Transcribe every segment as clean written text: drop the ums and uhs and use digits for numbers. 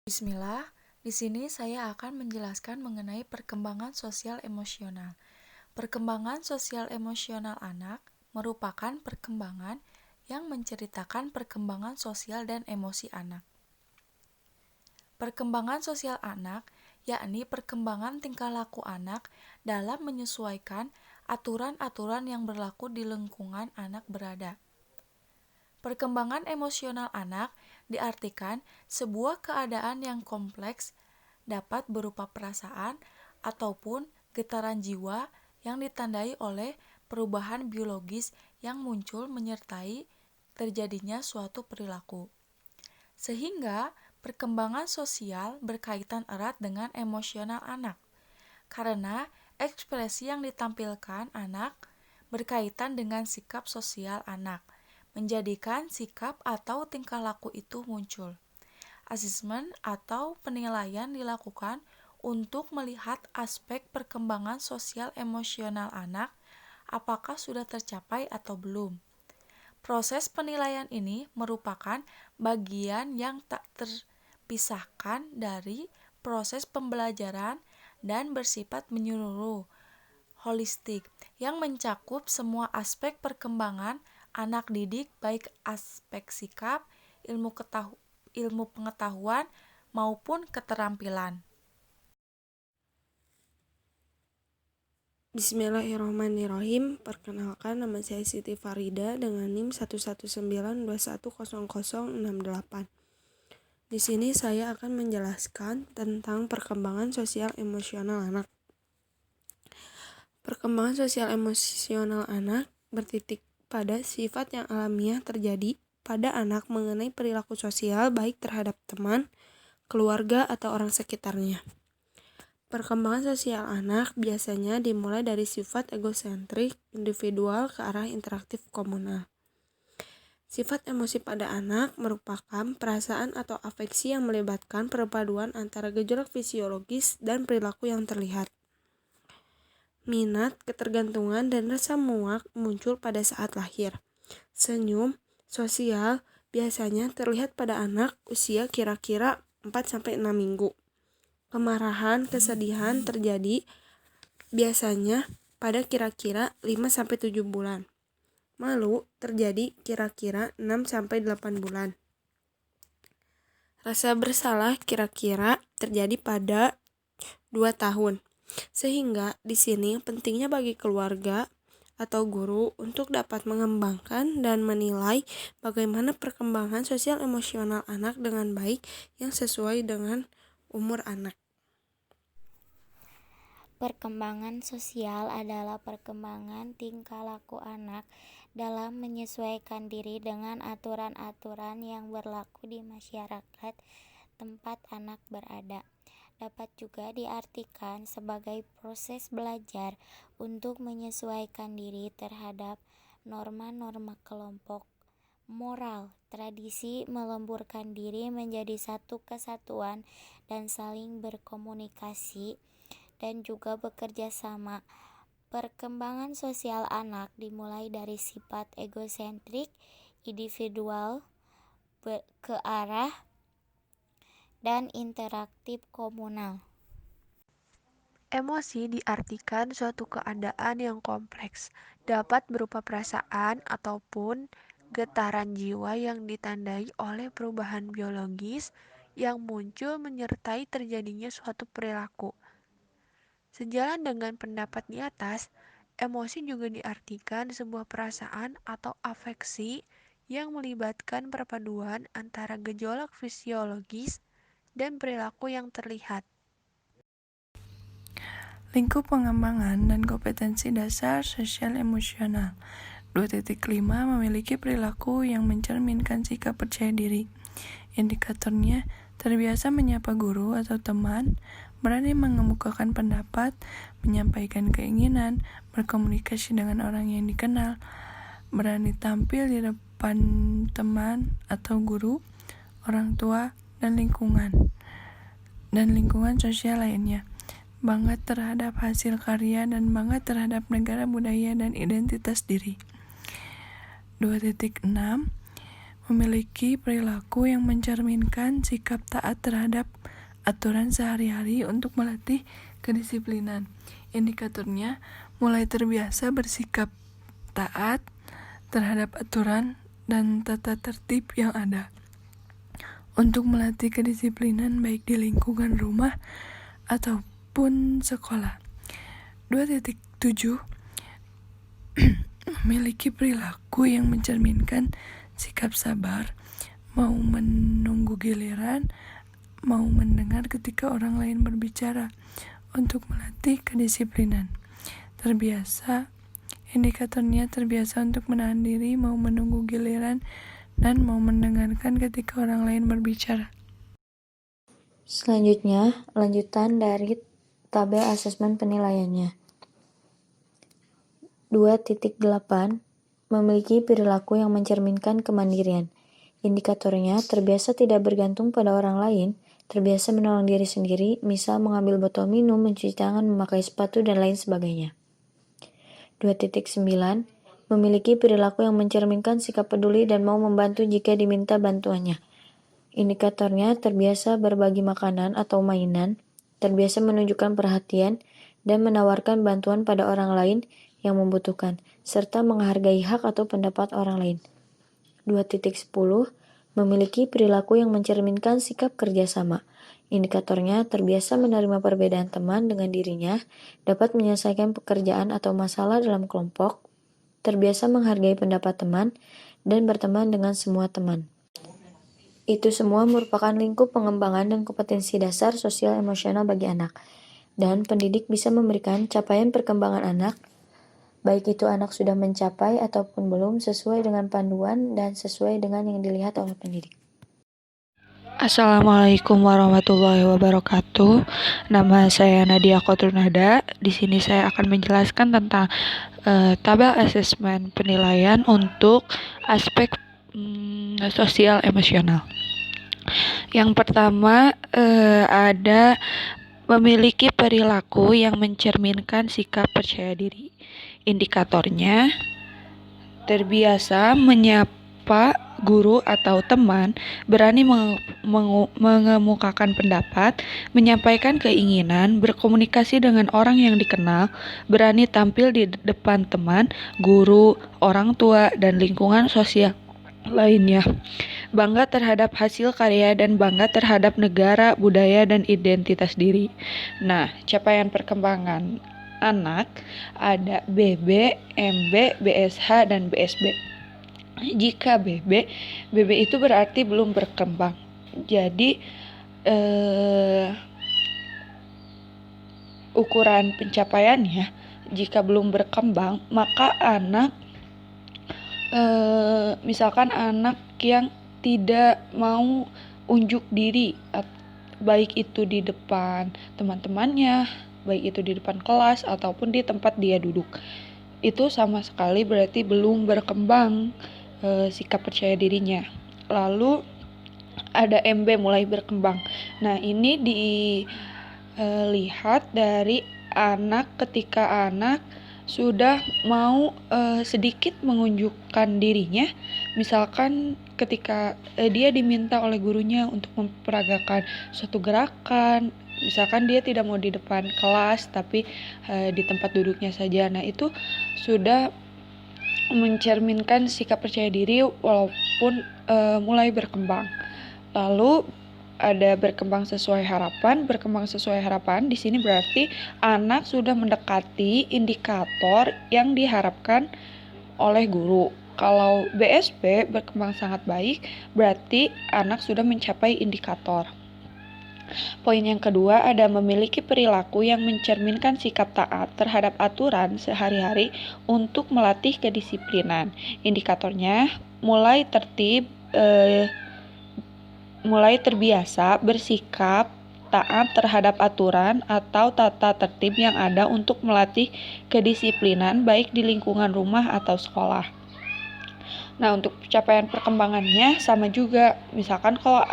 Bismillah, di sini saya akan menjelaskan mengenai perkembangan sosial emosional. Perkembangan sosial emosional anak merupakan perkembangan yang menceritakan perkembangan sosial dan emosi anak. Perkembangan sosial anak yakni perkembangan tingkah laku anak dalam menyesuaikan aturan-aturan yang berlaku di lingkungan anak berada. Perkembangan emosional anak diartikan sebuah keadaan yang kompleks dapat berupa perasaan ataupun getaran jiwa yang ditandai oleh perubahan biologis yang muncul menyertai terjadinya suatu perilaku. Sehingga perkembangan sosial berkaitan erat dengan emosional anak, karena ekspresi yang ditampilkan anak berkaitan dengan sikap sosial anak, menjadikan sikap atau tingkah laku itu muncul. Asesmen atau penilaian dilakukan untuk melihat aspek perkembangan sosial emosional anak, apakah sudah tercapai atau belum. Proses penilaian ini merupakan bagian yang tak terpisahkan dari proses pembelajaran dan bersifat menyeluruh, holistik, yang mencakup semua aspek perkembangan anak didik, baik aspek sikap, ilmu pengetahuan, maupun keterampilan. Bismillahirrahmanirrahim. Perkenalkan, nama saya Siti Farida dengan NIM 119210068. Di sini saya akan menjelaskan tentang perkembangan sosial emosional anak. Perkembangan sosial emosional anak bertitik pada sifat yang alamiah terjadi pada anak mengenai perilaku sosial baik terhadap teman, keluarga, atau orang sekitarnya. Perkembangan sosial anak biasanya dimulai dari sifat egosentrik individual ke arah interaktif komunal. Sifat emosi pada anak merupakan perasaan atau afeksi yang melibatkan perpaduan antara gejolak fisiologis dan perilaku yang terlihat. Minat, ketergantungan, dan rasa muak muncul pada saat lahir. Senyum sosial biasanya terlihat pada anak usia kira-kira 4-6 minggu. Kemarahan, kesedihan terjadi biasanya pada kira-kira 5-7 bulan. Malu terjadi kira-kira 6-8 bulan. Rasa bersalah kira-kira terjadi pada 2 tahun. Sehingga di sini pentingnya bagi keluarga atau guru untuk dapat mengembangkan dan menilai bagaimana perkembangan sosial emosional anak dengan baik yang sesuai dengan umur anak. Perkembangan sosial adalah perkembangan tingkah laku anak dalam menyesuaikan diri dengan aturan-aturan yang berlaku di masyarakat tempat anak berada. Dapat juga diartikan sebagai proses belajar untuk menyesuaikan diri terhadap norma-norma kelompok, moral, tradisi, melemburkan diri menjadi satu kesatuan dan saling berkomunikasi dan juga bekerja sama. Perkembangan sosial anak dimulai dari sifat egosentrik individual ke arah dan interaktif komunal. Emosi diartikan suatu keadaan yang kompleks, dapat berupa perasaan ataupun getaran jiwa yang ditandai oleh perubahan biologis yang muncul menyertai terjadinya suatu perilaku. Sejalan dengan pendapat di atas, emosi juga diartikan sebuah perasaan atau afeksi yang melibatkan perpaduan antara gejolak fisiologis dan perilaku yang terlihat. Lingkup pengembangan dan kompetensi dasar sosial emosional 2.5 memiliki perilaku yang mencerminkan sikap percaya diri. Indikatornya terbiasa menyapa guru atau teman, berani mengemukakan pendapat, menyampaikan keinginan, berkomunikasi dengan orang yang dikenal, berani tampil di depan teman atau guru, orang tua, dan lingkungan sosial lainnya. Bangga terhadap hasil karya dan bangga terhadap negara, budaya, dan identitas diri. 2.6 memiliki perilaku yang mencerminkan sikap taat terhadap aturan sehari-hari untuk melatih kedisiplinan. Indikatornya mulai terbiasa bersikap taat terhadap aturan dan tata tertib yang ada. Untuk melatih kedisiplinan baik di lingkungan rumah ataupun sekolah. 2.7 memiliki perilaku yang mencerminkan sikap sabar, mau menunggu giliran, mau mendengar ketika orang lain berbicara. Untuk melatih kedisiplinan, indikatornya terbiasa untuk menahan diri, mau menunggu giliran, dan mau mendengarkan ketika orang lain berbicara. Selanjutnya, lanjutan dari tabel asesmen penilaiannya. 2.8 memiliki perilaku yang mencerminkan kemandirian. Indikatornya terbiasa tidak bergantung pada orang lain, terbiasa menolong diri sendiri, misal mengambil botol minum, mencuci tangan, memakai sepatu, dan lain sebagainya. 2.9 memiliki perilaku yang mencerminkan sikap peduli dan mau membantu jika diminta bantuannya. Indikatornya terbiasa berbagi makanan atau mainan, terbiasa menunjukkan perhatian, dan menawarkan bantuan pada orang lain yang membutuhkan, serta menghargai hak atau pendapat orang lain. 2.10 memiliki perilaku yang mencerminkan sikap kerjasama. Indikatornya terbiasa menerima perbedaan teman dengan dirinya, dapat menyelesaikan pekerjaan atau masalah dalam kelompok, terbiasa menghargai pendapat teman, dan berteman dengan semua teman. Itu semua merupakan lingkup pengembangan dan kompetensi dasar sosial emosional bagi anak. Dan pendidik bisa memberikan capaian perkembangan anak, baik itu anak sudah mencapai ataupun belum, sesuai dengan panduan dan sesuai dengan yang dilihat oleh pendidik. Assalamualaikum warahmatullahi wabarakatuh. Nama saya Nadia Khotrunada. Di sini saya akan menjelaskan tentang tabel asesmen penilaian untuk aspek sosial emosional. Yang pertama ada memiliki perilaku yang mencerminkan sikap percaya diri. Indikatornya terbiasa menyapa guru atau teman, berani mengemukakan pendapat, menyampaikan keinginan, berkomunikasi dengan orang yang dikenal, berani tampil di depan teman, guru, orang tua, dan lingkungan sosial lainnya. Bangga terhadap hasil karya dan bangga terhadap negara, budaya, dan identitas diri. Nah, capaian perkembangan anak ada BB, MB, BSH, dan BSB. Jika BB itu berarti belum berkembang. Jadi ukuran pencapaiannya jika belum berkembang, maka anak misalkan anak yang tidak mau unjuk diri, baik itu di depan teman-temannya, baik itu di depan kelas ataupun di tempat dia duduk, itu sama sekali berarti belum berkembang sikap percaya dirinya. Lalu ada MB mulai berkembang. Nah, ini dilihat dari anak ketika anak sudah mau sedikit menunjukkan dirinya, misalkan ketika dia diminta oleh gurunya untuk memperagakan suatu gerakan, misalkan dia tidak mau di depan kelas tapi di tempat duduknya saja. Nah, itu sudah mencerminkan sikap percaya diri walaupun mulai berkembang. Lalu ada berkembang sesuai harapan. Berkembang sesuai harapan di sini berarti anak sudah mendekati indikator yang diharapkan oleh guru. Kalau BSB berkembang sangat baik, berarti anak sudah mencapai indikator. Poin yang kedua ada memiliki perilaku yang mencerminkan sikap taat terhadap aturan sehari-hari untuk melatih kedisiplinan. Indikatornya mulai terbiasa bersikap taat terhadap aturan atau tata tertib yang ada untuk melatih kedisiplinan baik di lingkungan rumah atau sekolah. Nah, untuk capaian perkembangannya sama juga. Misalkan kalau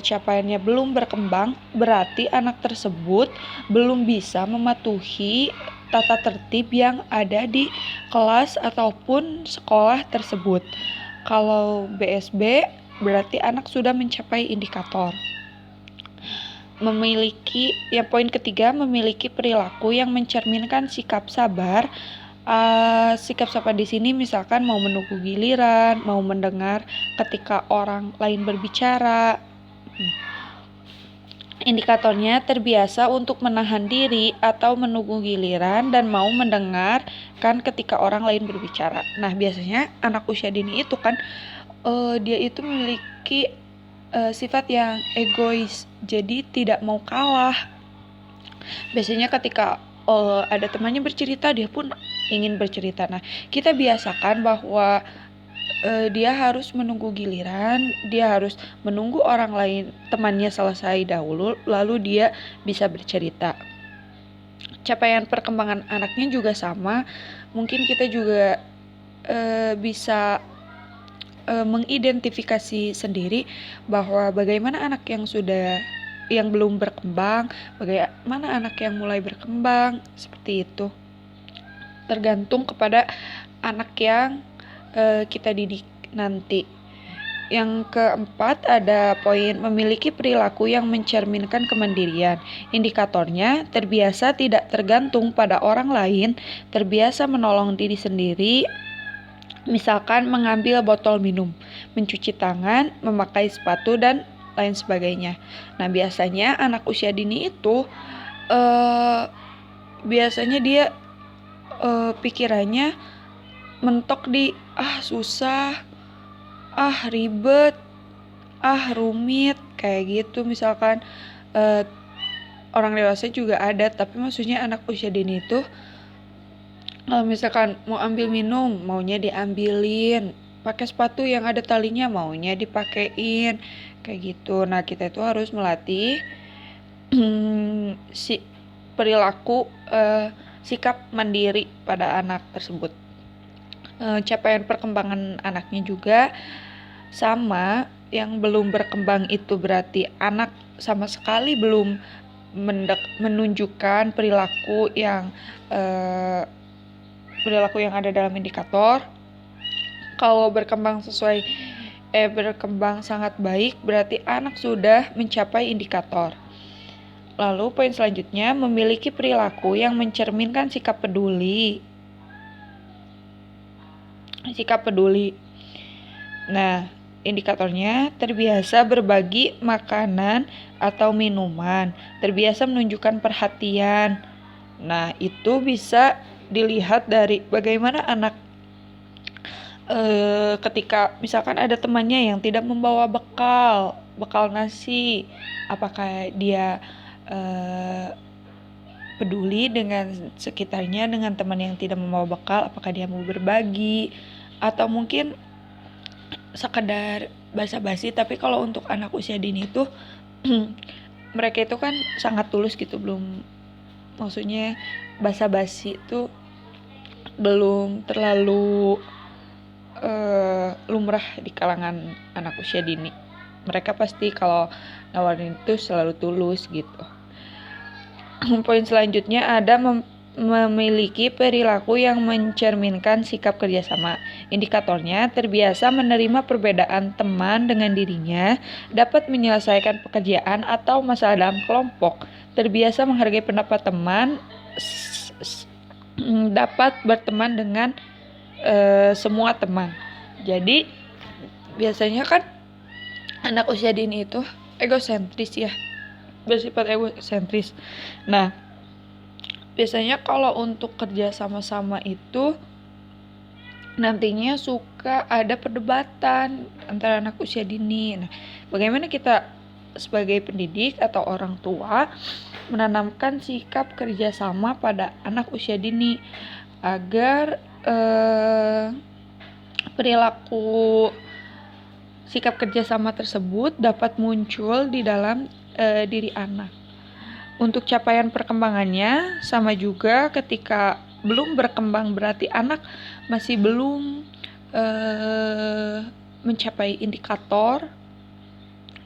capaiannya belum berkembang, berarti anak tersebut belum bisa mematuhi tata tertib yang ada di kelas ataupun sekolah tersebut. Kalau BSB berarti anak sudah mencapai indikator. Poin ketiga, memiliki perilaku yang mencerminkan sikap sabar. Sikap sabar di sini misalkan mau menunggu giliran, mau mendengar ketika orang lain berbicara. Indikatornya terbiasa untuk menahan diri atau menunggu giliran dan mau mendengarkan ketika orang lain berbicara. Nah, biasanya anak usia dini itu kan dia itu memiliki sifat yang egois, jadi tidak mau kalah. Biasanya ketika ada temannya bercerita, dia pun ingin bercerita. Nah, kita biasakan bahwa dia harus menunggu giliran, dia harus menunggu orang lain, temannya selesai dahulu, lalu dia bisa bercerita. Capaian perkembangan anaknya juga sama. Mungkin kita juga bisa mengidentifikasi sendiri bahwa bagaimana anak yang belum berkembang, bagaimana anak yang mulai berkembang, seperti itu. Tergantung kepada anak yang kita didik nanti. Yang keempat ada poin memiliki perilaku yang mencerminkan kemandirian. Indikatornya terbiasa tidak tergantung pada orang lain, terbiasa menolong diri sendiri, misalkan mengambil botol minum, mencuci tangan, memakai sepatu, dan lain sebagainya. Nah, biasanya anak usia dini itu biasanya dia pikirannya mentok di susah, ribet, rumit, kayak gitu. Misalkan orang dewasa juga ada, tapi maksudnya anak usia dini itu misalkan mau ambil minum, maunya diambilin, pakai sepatu yang ada talinya, maunya dipakein, kayak gitu. Nah, kita itu harus melatih si perilaku sikap mandiri pada anak tersebut. Capaian perkembangan anaknya juga sama. Yang belum berkembang itu berarti anak sama sekali belum menunjukkan perilaku yang ada dalam indikator. Kalau berkembang berkembang sangat baik, berarti anak sudah mencapai indikator. Lalu poin selanjutnya, memiliki perilaku yang mencerminkan sikap peduli. Nah, indikatornya terbiasa berbagi makanan atau minuman, terbiasa menunjukkan perhatian. Nah, itu bisa dilihat dari bagaimana anak ketika misalkan ada temannya yang tidak membawa bekal nasi, apakah dia peduli dengan sekitarnya, dengan teman yang tidak membawa bekal, apakah dia mau berbagi, atau mungkin sekedar basa-basi. Tapi kalau untuk anak usia dini itu mereka itu kan sangat tulus gitu, maksudnya basa-basi itu belum terlalu lumrah di kalangan anak usia dini. Mereka pasti kalau nawarin itu selalu tulus gitu. Poin selanjutnya ada memiliki perilaku yang mencerminkan sikap kerjasama. Indikatornya terbiasa menerima perbedaan teman dengan dirinya, dapat menyelesaikan pekerjaan atau masalah dalam kelompok, terbiasa menghargai pendapat teman, dapat berteman dengan semua teman. Jadi biasanya kan anak usia dini itu egosentris ya, bersifat egosentris. Nah, biasanya kalau untuk kerja sama-sama itu nantinya suka ada perdebatan antara anak usia dini. Nah, bagaimana kita sebagai pendidik atau orang tua menanamkan sikap kerjasama pada anak usia dini agar perilaku sikap kerjasama tersebut dapat muncul di dalam diri anak. Untuk capaian perkembangannya sama juga, ketika belum berkembang berarti anak masih belum mencapai indikator.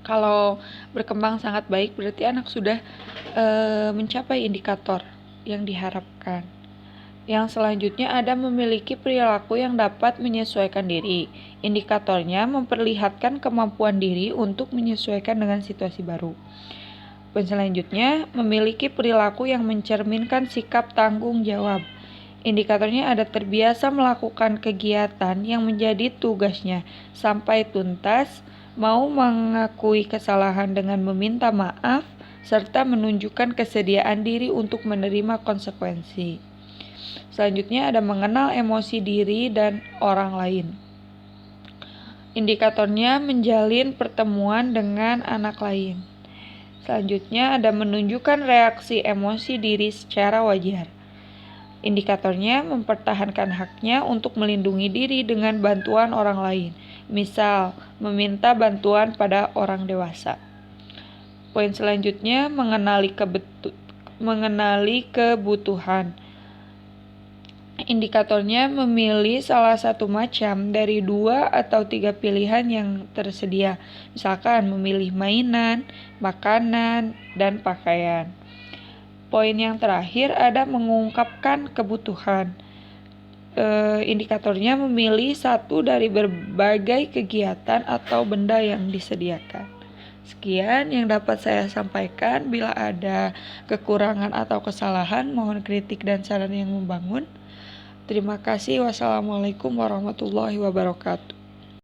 Kalau berkembang sangat baik berarti anak sudah mencapai indikator yang diharapkan. Yang selanjutnya ada memiliki perilaku yang dapat menyesuaikan diri. Indikatornya memperlihatkan kemampuan diri untuk menyesuaikan dengan situasi baru. Poin selanjutnya, memiliki perilaku yang mencerminkan sikap tanggung jawab. Indikatornya ada terbiasa melakukan kegiatan yang menjadi tugasnya sampai tuntas, mau mengakui kesalahan dengan meminta maaf, serta menunjukkan kesediaan diri untuk menerima konsekuensi. Selanjutnya ada mengenal emosi diri dan orang lain. Indikatornya menjalin pertemuan dengan anak lain. Selanjutnya ada menunjukkan reaksi emosi diri secara wajar. Indikatornya mempertahankan haknya untuk melindungi diri dengan bantuan orang lain, misal meminta bantuan pada orang dewasa. Poin selanjutnya mengenali kebutuhan. Indikatornya memilih salah satu macam dari 2 atau 3 pilihan yang tersedia, misalkan memilih mainan, makanan, dan pakaian. Poin yang terakhir ada mengungkapkan kebutuhan. Indikatornya memilih satu dari berbagai kegiatan atau benda yang disediakan. Sekian yang dapat saya sampaikan. Bila ada kekurangan atau kesalahan, mohon kritik dan saran yang membangun. Terima kasih. Wassalamualaikum warahmatullahi wabarakatuh.